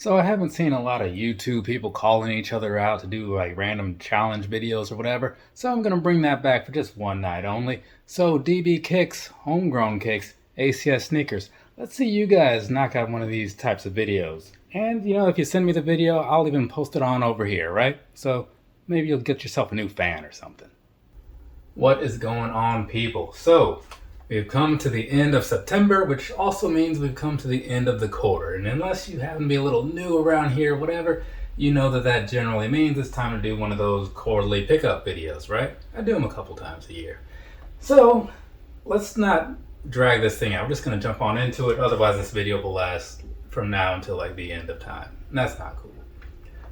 So I haven't seen a lot of YouTube people calling each other out to do like random challenge videos or whatever. So I'm gonna bring that back for just one night only. So DB Kicks, Homegrown Kicks, ACS Sneakers. Let's see you guys knock out one of these types of videos. And if you send me the video, I'll even post it on over here, right? So maybe you'll get yourself a new fan or something. What is going on, people? So we've come to the end of September, which also means we've come to the end of the quarter. And unless you happen to be a little new around here, whatever, you know that generally means it's time to do one of those quarterly pickup videos, right? I do them a couple times a year. So let's not drag this thing out. We're just going to jump on into it. Otherwise, this video will last from now until like the end of time. And that's not cool.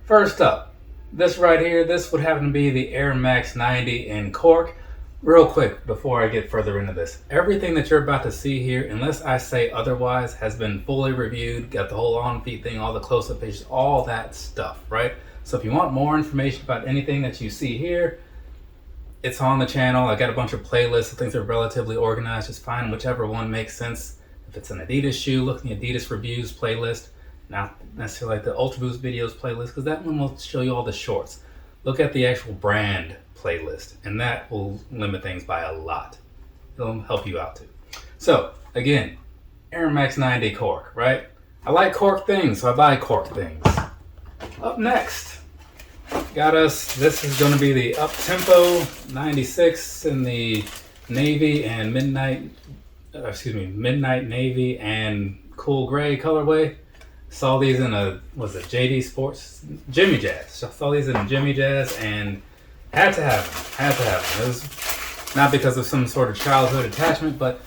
First up, this right here, this would happen to be the Air Max 90 in cork. Real quick, before I get further into this, everything that you're about to see here, unless I say otherwise, has been fully reviewed, got the whole on-feet thing, all the close-up pages, all that stuff, right? So if you want more information about anything that you see here, it's on the channel. I got a bunch of playlists of things that are relatively organized. Just find whichever one makes sense. If it's an Adidas shoe, look in the Adidas reviews playlist, not necessarily like the Ultra Boost videos playlist, because that one will show you all the shorts. Look at the actual brand playlist, and that will limit things by a lot. It'll help you out too. So again, Air Max 90 cork, right? I like cork things, so I buy cork things. Up next, got us, this is going to be the Up Tempo 96 in the navy and midnight navy and cool gray colorway. Saw these in JD Sports, Jimmy Jazz. Saw these in Jimmy Jazz and had to have them. It was not because of some sort of childhood attachment, but,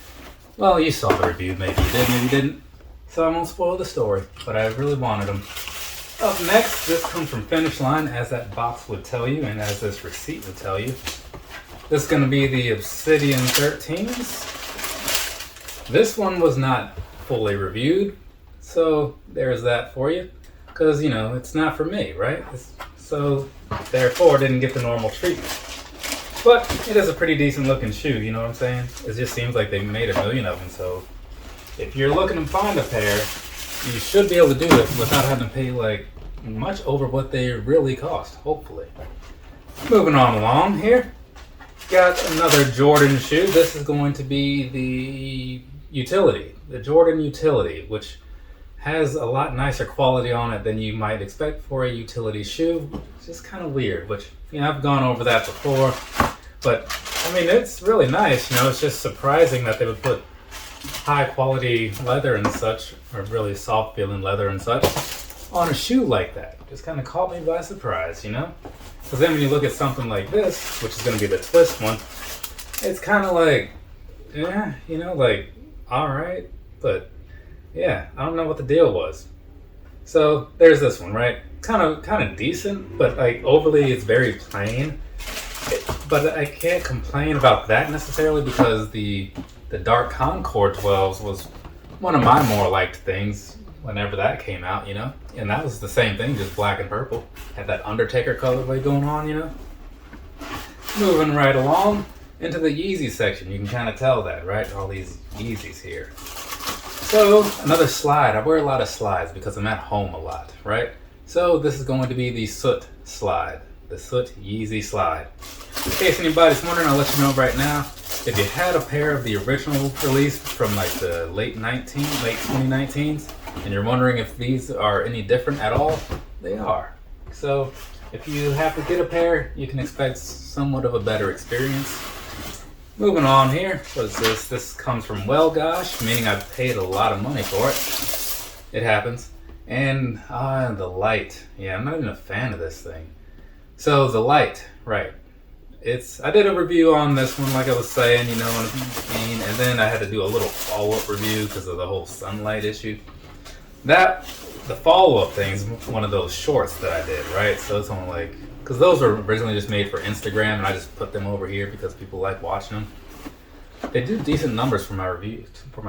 well, you saw the review. Maybe you did, maybe you didn't. So I won't spoil the story, but I really wanted them. Up next, this comes from Finish Line, as that box would tell you, and as this receipt would tell you. This is going to be the Obsidian 13s. This one was not fully reviewed, so there's that for you. Because, it's not for me, right? So therefore didn't get the normal treatment. But it is a pretty decent looking shoe, you know what I'm saying? It just seems like they made a million of them, so if you're looking to find a pair, you should be able to do it without having to pay like much over what they really cost, hopefully. Moving on along here, got another Jordan shoe. This is going to be the Jordan Utility, which has a lot nicer quality on it than you might expect for a utility shoe. It's just kind of weird, which, I've gone over that before. But, it's really nice, It's just surprising that they would put high quality leather and such, or really soft feeling leather and such, on a shoe like that. Just kind of caught me by surprise, Because then when you look at something like this, which is going to be the twist one, it's kind of like, alright, but yeah, I don't know what the deal was. So there's this one, right? Kind of decent, but like overly, it's very plain. But I can't complain about that necessarily, because the Dark Concord 12s was one of my more liked things whenever that came out, And that was the same thing, just black and purple. Had that Undertaker colorway going on, Moving right along into the Yeezy section. You can kind of tell that, right? All these Yeezys here. So, another slide. I wear a lot of slides because I'm at home a lot, right? So, this is going to be the Soot slide. The Soot Yeezy slide. In case anybody's wondering, I'll let you know right now. If you had a pair of the original release from like the late 2019s, and you're wondering if these are any different at all, they are. So, if you have to get a pair, you can expect somewhat of a better experience. Moving on here, what is this? This comes from Well Gosh, meaning I paid a lot of money for it. It happens. And the light. Yeah, I'm not even a fan of this thing. So the light, right. I did a review on this one, like I was saying, what I mean? And then I had to do a little follow-up review because of the whole sunlight issue. The follow-up thing is one of those shorts that I did, right? So it's only like, because those were originally just made for Instagram, and I just put them over here because people like watching them. They do decent numbers for my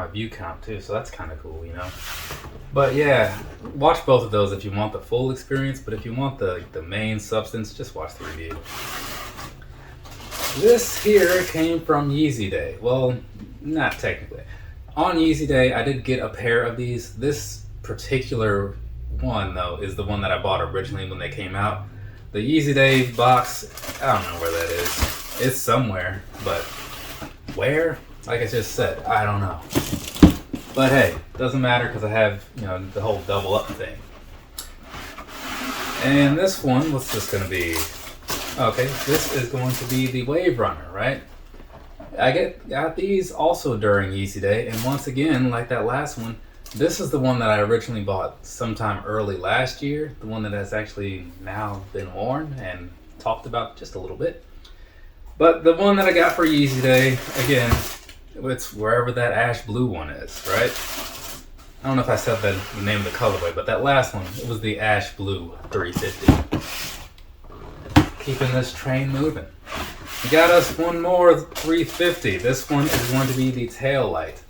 view count too, so that's kind of cool, But yeah, watch both of those if you want the full experience, but if you want the main substance, just watch the review. This here came from Yeezy Day. Well, not technically. On Yeezy Day, I did get a pair of these. This particular one though is the one that I bought originally when they came out. The Yeezy Day box, I don't know where that is. It's somewhere, but where? Like I just said, I don't know. But hey, doesn't matter because I have, the whole double up thing. And this one, what's this going to be? Okay, this is going to be the Wave Runner, right? I got these also during Yeezy Day, and once again, like that last one, this is the one that I originally bought sometime early last year, the one that has actually now been worn and talked about just a little bit. But the one that I got for Yeezy Day, again, it's wherever that ash blue one is, right? I don't know if I said the name of the colorway, but that last one, it was the ash blue 350. Keeping this train moving. We got us one more 350. This one is going to be the tail light.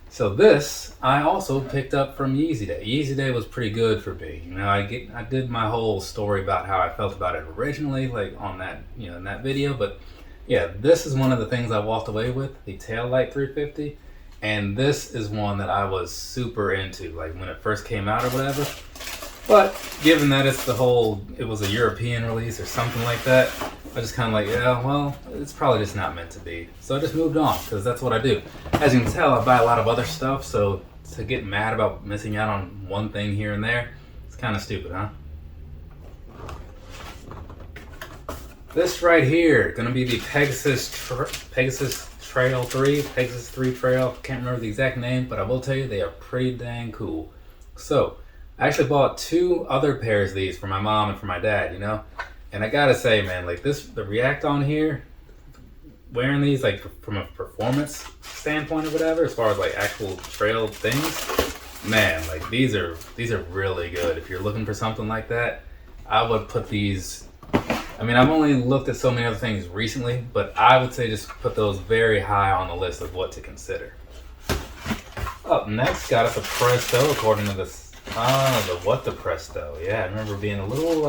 So this I also picked up from Yeezy Day. Yeezy Day was pretty good for me. I did my whole story about how I felt about it originally, like on that, in that video. But yeah, this is one of the things I walked away with, the tail light 350. And this is one that I was super into, like when it first came out or whatever. But given that it was a European release or something like that, I just kind of like, yeah, well, it's probably just not meant to be. So I just moved on, because that's what I do. As you can tell, I buy a lot of other stuff, so to get mad about missing out on one thing here and there, it's kind of stupid, huh? This right here, gonna be the Pegasus Trail 3, Pegasus 3 Trail. Can't remember the exact name, but I will tell you they are pretty dang cool. So, I actually bought 2 other pairs of these for my mom and for my dad, And I gotta say, man, like the React on here, wearing these like from a performance standpoint or whatever, as far as like actual trail things, man, like these are really good. If you're looking for something like that, I would put these. I mean, I've only looked at so many other things recently, but I would say just put those very high on the list of what to consider. Up next, got us a Presto, according to this. The Presto. Yeah, I remember being a little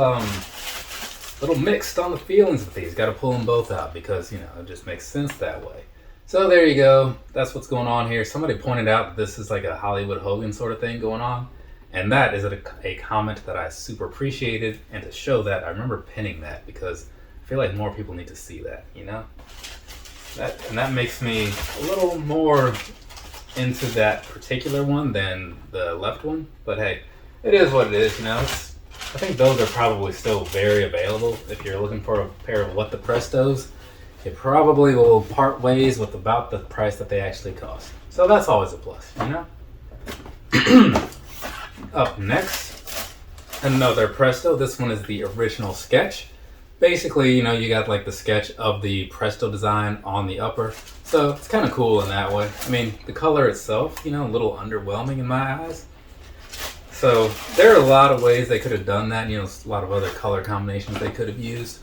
mixed on the feelings with these. Got to pull them both out because, it just makes sense that way. So there you go. That's what's going on here. Somebody pointed out that this is like a Hollywood Hogan sort of thing going on. And that is a comment that I super appreciated. And to show that, I remember pinning that because I feel like more people need to see that, That makes me a little more into that particular one than the left one. But hey, it is what it is, I think those are probably still very available. If you're looking for a pair of What the Prestos, it probably will part ways with about the price that they actually cost. So that's always a plus, Up next, another Presto. This one is the original sketch. Basically, you got like the sketch of the Presto design on the upper. So it's kind of cool in that way. I mean, the color itself, a little underwhelming in my eyes. So there are a lot of ways they could have done that. A lot of other color combinations they could have used.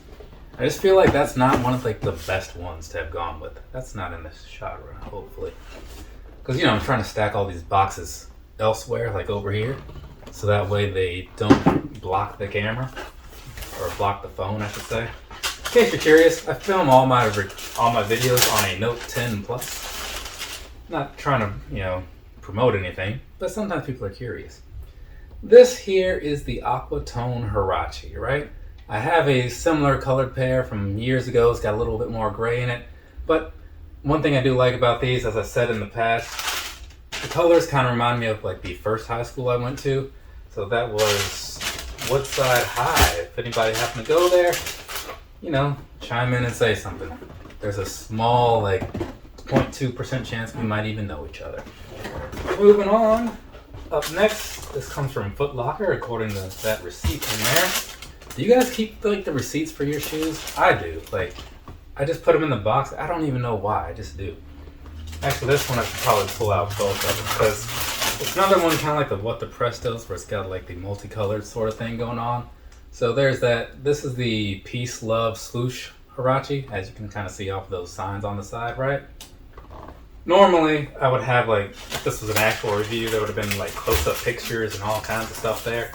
I just feel like that's not one of like the best ones to have gone with. That's not in this shot run, hopefully. Because, I'm trying to stack all these boxes elsewhere, like over here. So that way they don't block the camera. Or block the phone, I should say. In case you're curious, I film all my videos on a Note 10 Plus. Not trying to, promote anything, but sometimes people are curious. This here is the Aquatone Huarache, right? I have a similar colored pair from years ago. It's got a little bit more gray in it. But one thing I do like about these, as I said in the past, the colors kind of remind me of like the first high school I went to. So that was Woodside High. If anybody happened to go there, chime in and say something. There's a small, 0.2% chance we might even know each other. Moving on. Up next, this comes from Foot Locker, according to that receipt in there. Do you guys keep the receipts for your shoes? I do. I just put them in the box. I don't even know why. I just do. Actually, this one I should probably pull out both of them because it's another one kind of like the What the Prestos, where it's got the multicolored sort of thing going on. So there's that. This is the Peace, Love, Swoosh Huarache, as you can kind of see off of those signs on the side, right? Normally, I would have if this was an actual review, there would have been close-up pictures and all kinds of stuff there.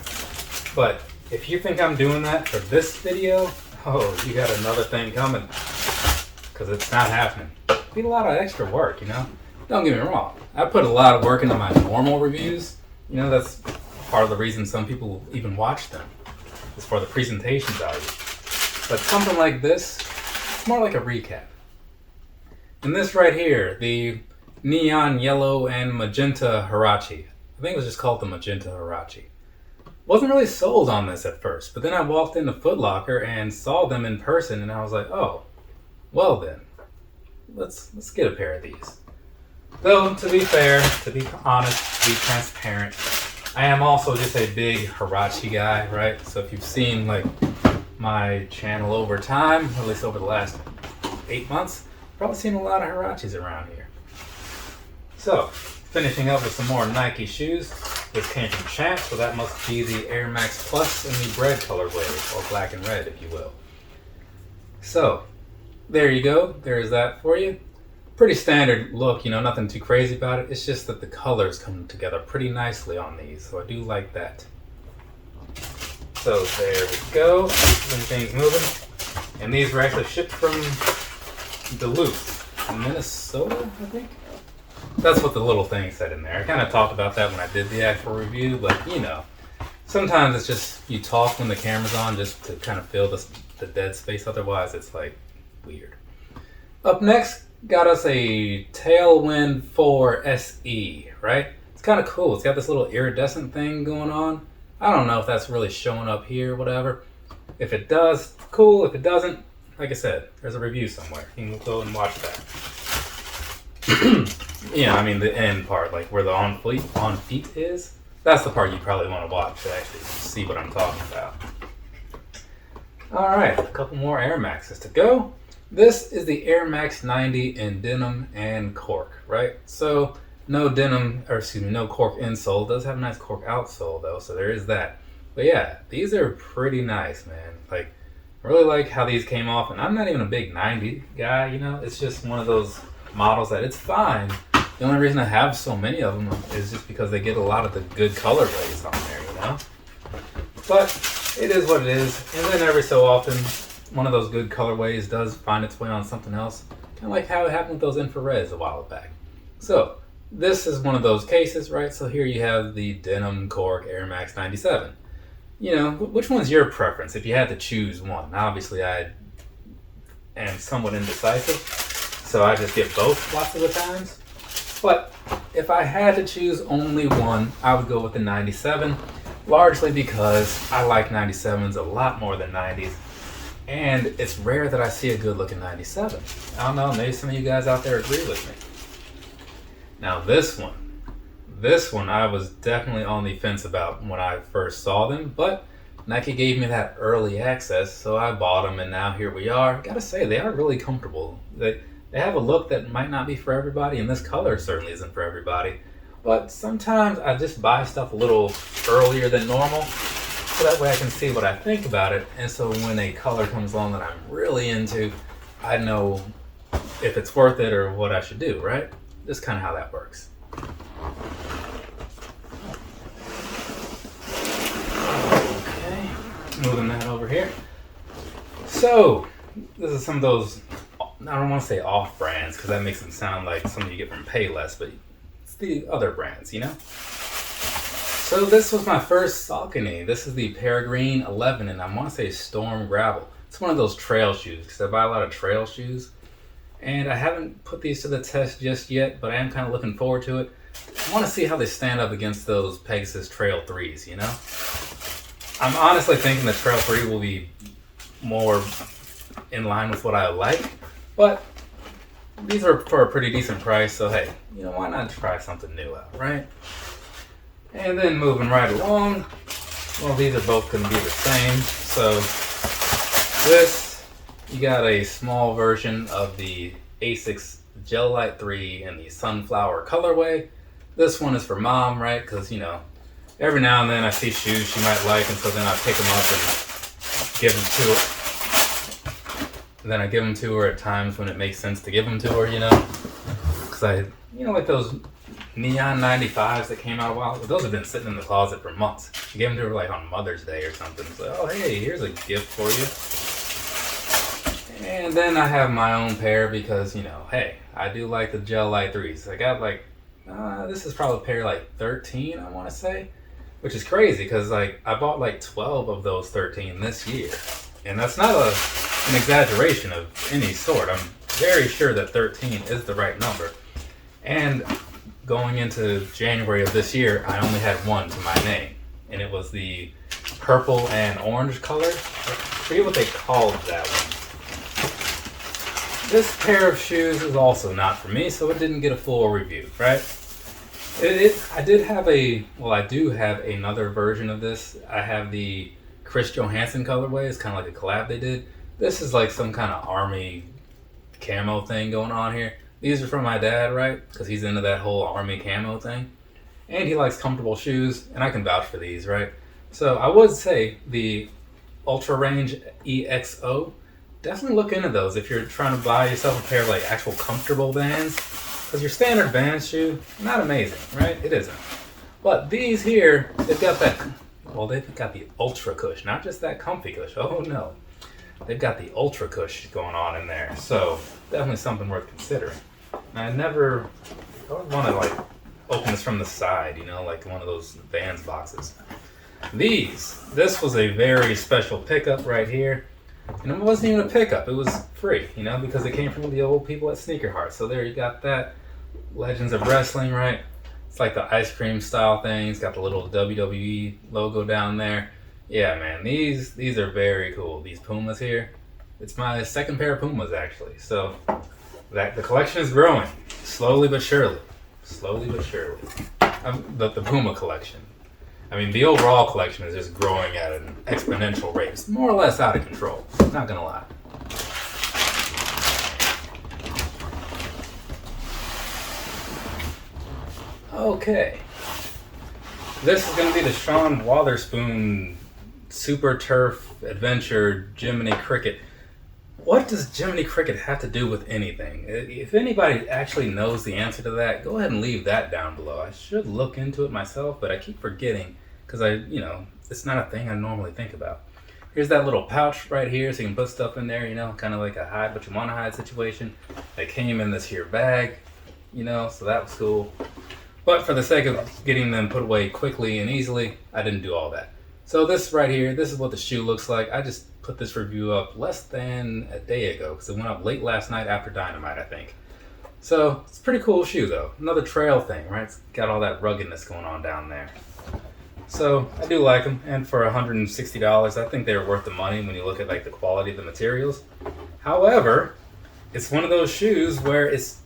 But if you think I'm doing that for this video, oh, you got another thing coming. Because it's not happening. It'd be a lot of extra work, Don't get me wrong. I put a lot of work into my normal reviews. That's part of the reason some people even watch them, is for the presentation value. But something like this, it's more like a recap. And this right here, the neon yellow and magenta Huarache, I think it was just called the magenta Huarache. Wasn't really sold on this at first, but then I walked into Foot Locker and saw them in person, and I was like, oh, well then, let's get a pair of these. Though, to be fair, to be honest, to be transparent, I am also just a big Huarache guy, right? So if you've seen like my channel over time, at least over the last 8 months, you've probably seen a lot of Huaraches around here. So, finishing up with some more Nike shoes. This came from Champ, so that must be the Air Max Plus in the bread colorway, or black and red, if you will. So, there you go. There's that for you. Pretty standard look, nothing too crazy about it. It's just that the colors come together pretty nicely on these, so I do like that. So, there we go. Everything's moving. And these were actually shipped from Duluth, Minnesota, I think? That's what the little thing said in there. I kind of talked about that when I did the actual review, but sometimes it's just you talk when the camera's on just to kind of fill the dead space. Otherwise, it's like weird. Up next, got us a Tailwind 4 SE, right? It's kind of cool. It's got this little iridescent thing going on. I don't know if that's really showing up here or whatever. If it does, cool. If it doesn't, like I said, there's a review somewhere. You can go and watch that. The end part, like where the on feet is, that's the part you probably want to watch to actually see what I'm talking about. Alright, a couple more Air Maxes to go. This is the Air Max 90 in denim and cork, right? So, no cork insole. It does have a nice cork outsole though, so there is that. But yeah, these are pretty nice, man. Like, I really like how these came off, and I'm not even a big 90 guy, it's just one of those models that it's fine. The only reason I have so many of them is just because they get a lot of the good colorways on there, But it is what it is. And then every so often, one of those good colorways does find its way on something else. Kind of like how it happened with those infrareds a while back. So this is one of those cases, right? So here you have the denim cork Air Max 97. Which one's your preference if you had to choose one? Obviously, I am somewhat indecisive, so I just get both lots of the times. But if I had to choose only one, I would go with the 97, largely because I like 97s a lot more than 90s. And it's rare that I see a good looking 97. I don't know, maybe some of you guys out there agree with me. Now this one I was definitely on the fence about when I first saw them, but Nike gave me that early access, so I bought them, and now here we are. Gotta say, they are really comfortable. They have a look that might not be for everybody, and this color certainly isn't for everybody. But sometimes I just buy stuff a little earlier than normal, so that way I can see what I think about it. And so when a color comes along that I'm really into, I know if it's worth it or what I should do, right? Just kind of how that works. Okay, moving that over here. So, this is some of those, I don't want to say off brands because that makes them sound like something you get from Payless, but it's the other brands, So this was my first Saucony. This is the Peregrine 11, and I want to say Storm Gravel. It's one of those trail shoes because I buy a lot of trail shoes, and I haven't put these to the test just yet, but I am kind of looking forward to it. I want to see how they stand up against those Pegasus Trail 3s, I'm honestly thinking the Trail 3 will be more in line with what I like, but these are for a pretty decent price, so hey, why not try something new out, right? And then moving right along, well, these are both going to be the same. So this, you got a small version of the Asics Gel Light 3 in the Sunflower colorway. This one is for mom, right? Because, every now and then I see shoes she might like, and so then I pick them up and give them to her. And then I give them to her at times when it makes sense to give them to her, Because like those neon 95s that came out a while ago, those have been sitting in the closet for months. I gave them to her like on Mother's Day or something. So, oh hey, here's a gift for you. And then I have my own pair because, hey, I do like the Gel Light 3s. I got this is probably pair like 13, I want to say. which is crazy because like I bought like 12 of those 13 this year, and that's not an exaggeration of any sort. I'm very sure that 13 is the right number. And going into January of this year, I only had one to my name, and it was the purple and orange color. I forget what they called that one. This pair of shoes is also not for me, so it didn't get a full review, right? I do have another version of this. I have the Chris Johansson colorway. It's kind of like a collab they did. This is like some kind of army camo thing going on here. These are from my dad, right? Because he's into that whole army camo thing. And he likes comfortable shoes, and I can vouch for these, right? So I would say the Ultra Range EXO, definitely look into those if you're trying to buy yourself a pair of like actual comfortable Vans. Because your standard Vans shoe, not amazing, right? It isn't. But these here, they've got the Ultra Cush, not just that comfy cush. Oh no. They've got the Ultra Cush going on in there. So definitely something worth considering. I always want to like open this from the side, you know, like one of those Vans boxes. This was a very special pickup right here. And it wasn't even a pickup, it was free, you know, because it came from the old people at Sneaker Heart. So there you got that. Legends of Wrestling, right? It's like the ice cream style thing. It's got the little WWE logo down there. Yeah, man, these are very cool. These Pumas here. It's my second pair of Pumas, actually. So the collection is growing, slowly but surely. Slowly but surely. The Puma collection. I mean, the overall collection is just growing at an exponential rate. It's more or less out of control. Not gonna lie. Okay. This is gonna be the Sean Wotherspoon Super Turf Adventure Jiminy Cricket. What does Jiminy Cricket have to do with anything? If anybody actually knows the answer to that, go ahead and leave that down below. I should look into it myself, but I keep forgetting because it's not a thing I normally think about. Here's that little pouch right here so you can put stuff in there, you know, kind of like a hide what you want to hide situation. They came in this here bag, you know, so that was cool. But for the sake of getting them put away quickly and easily, I didn't do all that. So this right here, this is what the shoe looks like. I just put this review up less than a day ago because it went up late last night after Dynamite, I think. So it's a pretty cool shoe though. Another trail thing, right? It's got all that ruggedness going on down there. So I do like them, and for $160, I think they're worth the money when you look at like the quality of the materials. However, it's one of those shoes where it's,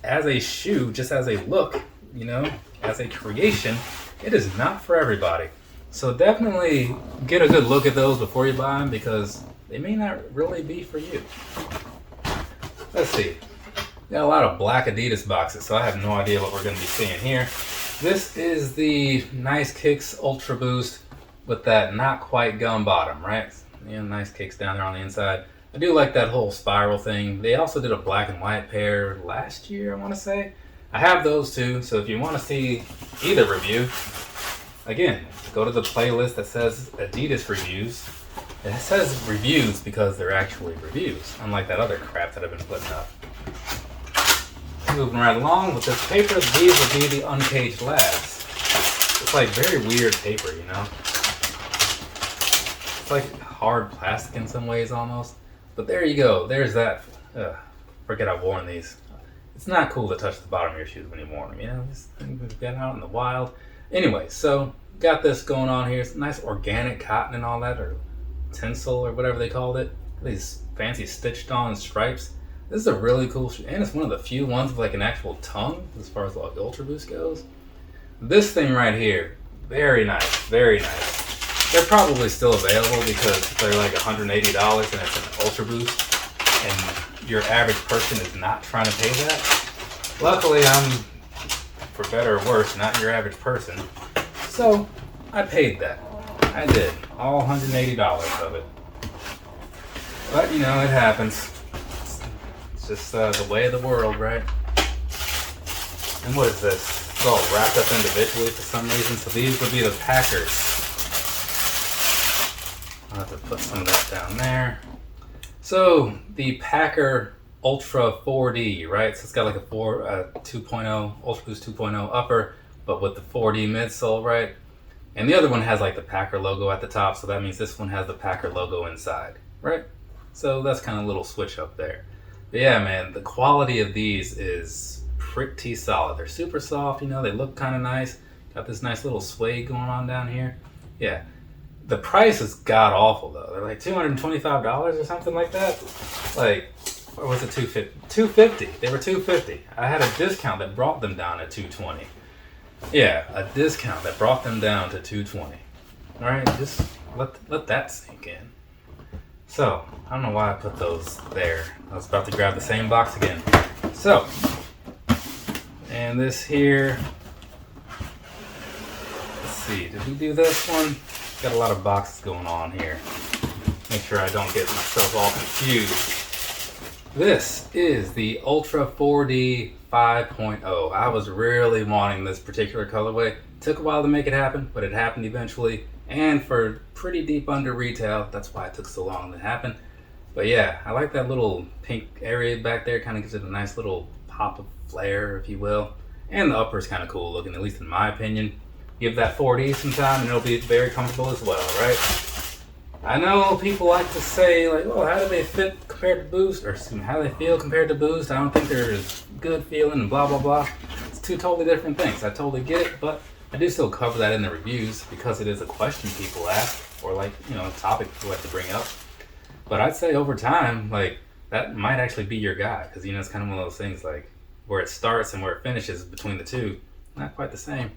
as a shoe, just as a look, you know, as a creation, it is not for everybody. So definitely get a good look at those before you buy them because they may not really be for you. Let's see. Got a lot of black Adidas boxes, so I have no idea what we're going to be seeing here. This is the Nice Kicks Ultra Boost with that not quite gum bottom, right? Yeah, nice kicks down there on the inside. I do like that whole spiral thing. They also did a black and white pair last year, I want to say. I have those too, so if you want to see either review, again, go to the playlist that says Adidas reviews. It says reviews because they're actually reviews, unlike that other crap that I've been putting up. Moving right along with this paper, these will be the Uncaged Labs. It's like very weird paper, you know? It's like hard plastic in some ways almost. But there you go, there's that. Forget I've worn these. It's not cool to touch the bottom of your shoes when you wear them, you know? Just get out in the wild. Anyway, so got this going on here. It's nice organic cotton and all that, or tinsel or whatever they called it. These fancy stitched on stripes. This is a really cool shoe, and it's one of the few ones with like an actual tongue as far as like Ultra Boost goes. This thing right here, very nice, very nice. They're probably still available because they're like $180 and it's an Ultra Boost, and your average person is not trying to pay that. Luckily, I'm, for better or worse, not your average person. So I paid that. I did. All $180 of it. But you know, it happens. It's just the way of the world, right? And what is this? It's all wrapped up individually for some reason. So these would be the Packers. I'll have to put some of that down there. So the Packer Ultra 4D, right? So it's got like a 2.0 Ultra Boost 2.0 upper, but with the 4D midsole, right? And the other one has like the Packer logo at the top, so that means this one has the Packer logo inside, right? So that's kind of a little switch up there. But yeah, man, the quality of these is pretty solid. They're super soft, you know, they look kind of nice. Got this nice little suede going on down here. Yeah. The price is god awful though. They're like $225 or something like that. Like, or was it $250? $250. They were $250. I had a discount that brought them down to $220. Yeah, a discount that brought them down to $220. All right, just let that sink in. So I don't know why I put those there. I was about to grab the same box again. So, and this here. Let's see. Did we do this one? Got a lot of boxes going on here. Make sure I don't get myself all confused. This is the Ultra 4D 5.0. I was really wanting this particular colorway. Took a while to make it happen, but it happened eventually. And for pretty deep under retail, that's why it took so long to happen. But yeah, I like that little pink area back there. Kind of gives it a nice little pop of flair, if you will. And the upper is kind of cool looking, at least in my opinion. Give that 4D some time and it'll be very comfortable as well, right? I know people like to say, like, well, how do they fit compared to Boost? Or how do they feel compared to Boost? I don't think they're as good feeling and blah, blah, blah. It's two totally different things. I totally get it, but I do still cover that in the reviews because it is a question people ask or like, you know, a topic people like to bring up. But I'd say over time, like, that might actually be your guy because, you know, it's kind of one of those things like where it starts and where it finishes between the two. Not quite the same.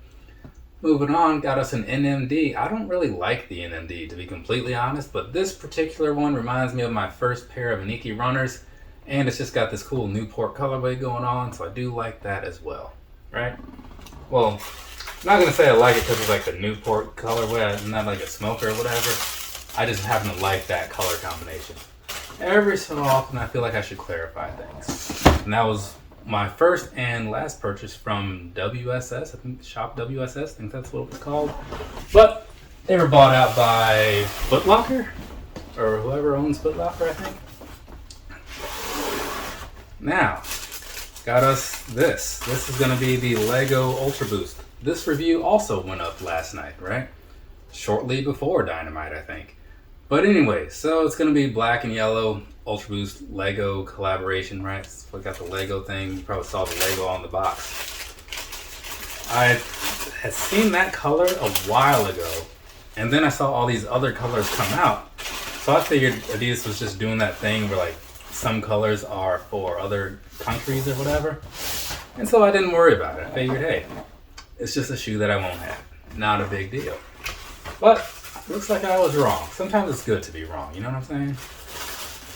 Moving on, got us an NMD. I don't really like the NMD, to be completely honest, but this particular one reminds me of my first pair of Nike runners, and it's just got this cool Newport colorway going on, so I do like that as well, right? Well, I'm not going to say I like it because it's like the Newport colorway. I'm not like a smoker or whatever. I just happen to like that color combination. Every so often, I feel like I should clarify things. And that was my first and last purchase from WSS, I think Shop WSS, I think that's what it was called. But they were bought out by Foot Locker, or whoever owns Foot Locker, I think. Now, got us this. This is going to be the Lego Ultra Boost. This review also went up last night, right? Shortly before Dynamite, I think. But anyway, so it's going to be black and yellow Ultra Boost Lego collaboration, right? So we got the Lego thing. You probably saw the Lego on the box. I had seen that color a while ago, and then I saw all these other colors come out. So I figured Adidas was just doing that thing where like some colors are for other countries or whatever. And so I didn't worry about it. I figured, hey, it's just a shoe that I won't have. Not a big deal. But looks like I was wrong. Sometimes it's good to be wrong, you know what I'm saying?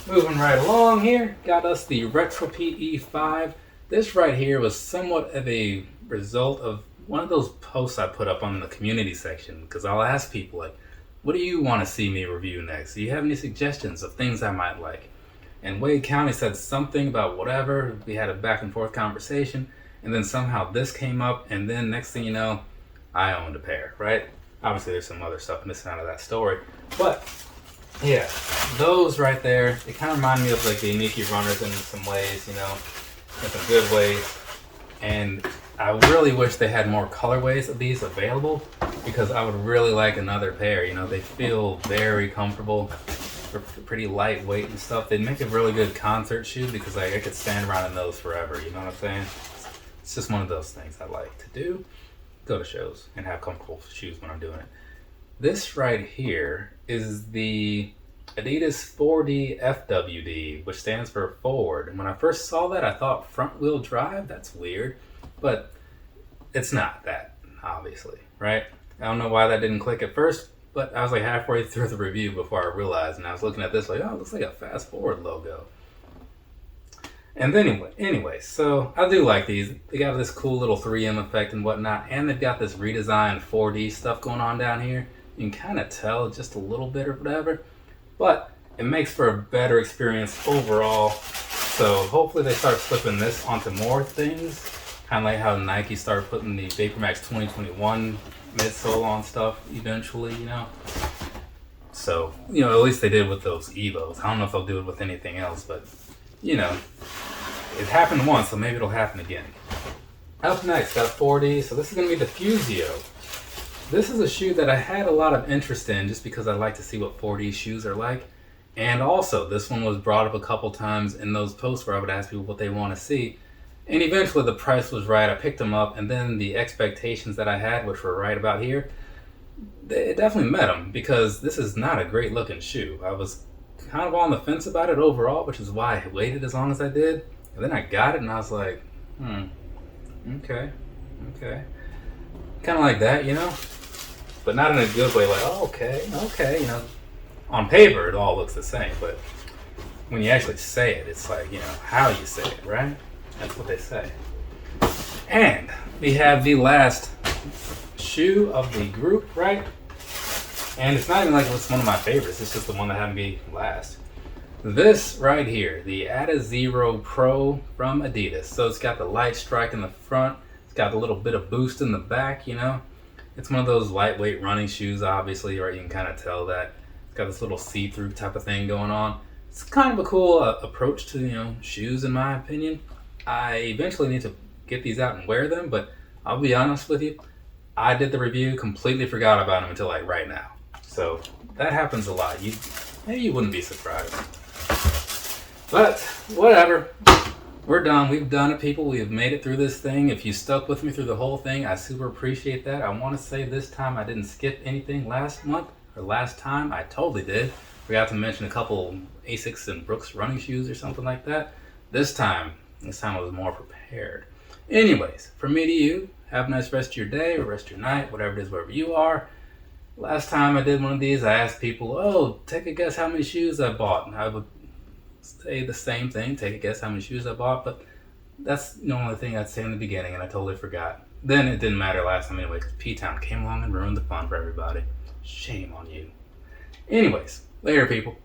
Moving right along here, got us the Retro PE5. This right here was somewhat of a result of one of those posts I put up on the community section, because I'll ask people like, what do you want to see me review next? Do you have any suggestions of things I might like? And Wade County said something about whatever. We had a back and forth conversation, and then somehow this came up, and then next thing you know, I owned a pair, right? Obviously, there's some other stuff missing out of that story. But, yeah, those right there, they kind of remind me of like the Nike runners in some ways, you know, in some good ways. And I really wish they had more colorways of these available because I would really like another pair. You know, they feel very comfortable. They're pretty lightweight and stuff. They'd make a really good concert shoe because like, I could stand around in those forever. You know what I'm saying? It's just one of those things I like to do. Go to shows and have comfortable shoes when I'm doing it. This right here is the Adidas 4D FWD, which stands for forward. And when I first saw that, I thought front wheel drive. That's weird, but it's not that, obviously, right? I don't know why that didn't click at first, but I was like halfway through the review before I realized, and I was looking at this like, oh, it looks like a fast forward logo. And then anyway, so I do like these. They got this cool little 3M effect and whatnot, and they've got this redesigned 4D stuff going on down here. You can kind of tell just a little bit or whatever, but it makes for a better experience overall. So hopefully they start flipping this onto more things, kind of like how Nike started putting the VaporMax 2021 midsole on stuff eventually, you know. So, you know, at least they did with those Evos. I don't know if they'll do it with anything else, but you know, it happened once, so maybe it'll happen again. Up next, got 4D. So this is going to be the Fusio. This is a shoe that I had a lot of interest in just because I like to see what 4D shoes are like. And also, this one was brought up a couple times in those posts where I would ask people what they want to see. And eventually the price was right. I picked them up, and then the expectations that I had, which were right about here, it definitely met them, because this is not a great looking shoe. I was kind of on the fence about it overall, which is why I waited as long as I did. And then I got it and I was like, okay. Kind of like that, you know? But not in a good way, like, oh, okay, you know. On paper, it all looks the same, but when you actually say it, it's like, you know, how you say it, right? That's what they say. And we have the last shoe of the group, right? And it's not even like it's one of my favorites, it's just the one that had to be last. This right here, the Adizero Pro from Adidas. So it's got the light strike in the front, it's got a little bit of boost in the back, you know? It's one of those lightweight running shoes, obviously, right? You can kind of tell that. It's got this little see-through type of thing going on. It's kind of a cool approach to, you know, shoes, in my opinion. I eventually need to get these out and wear them, but I'll be honest with you, I did the review, completely forgot about them until like right now. So that happens a lot. Maybe you wouldn't be surprised. But whatever. We're done. We've done it, people. We have made it through this thing. If you stuck with me through the whole thing, I super appreciate that. I want to say this time I didn't skip anything last month, or last time. I totally did. Forgot to mention a couple Asics and Brooks running shoes or something like that. This time I was more prepared. Anyways, from me to you, have a nice rest of your day or rest of your night, whatever it is, wherever you are. Last time I did one of these, I asked people, oh, take a guess how many shoes I bought. And I would say the same thing, take a guess how many shoes I bought, but that's the only thing I'd say in the beginning, and I totally forgot. Then it didn't matter last time anyway, because P-Town came along and ruined the fun for everybody. Shame on you. Anyways, later, people.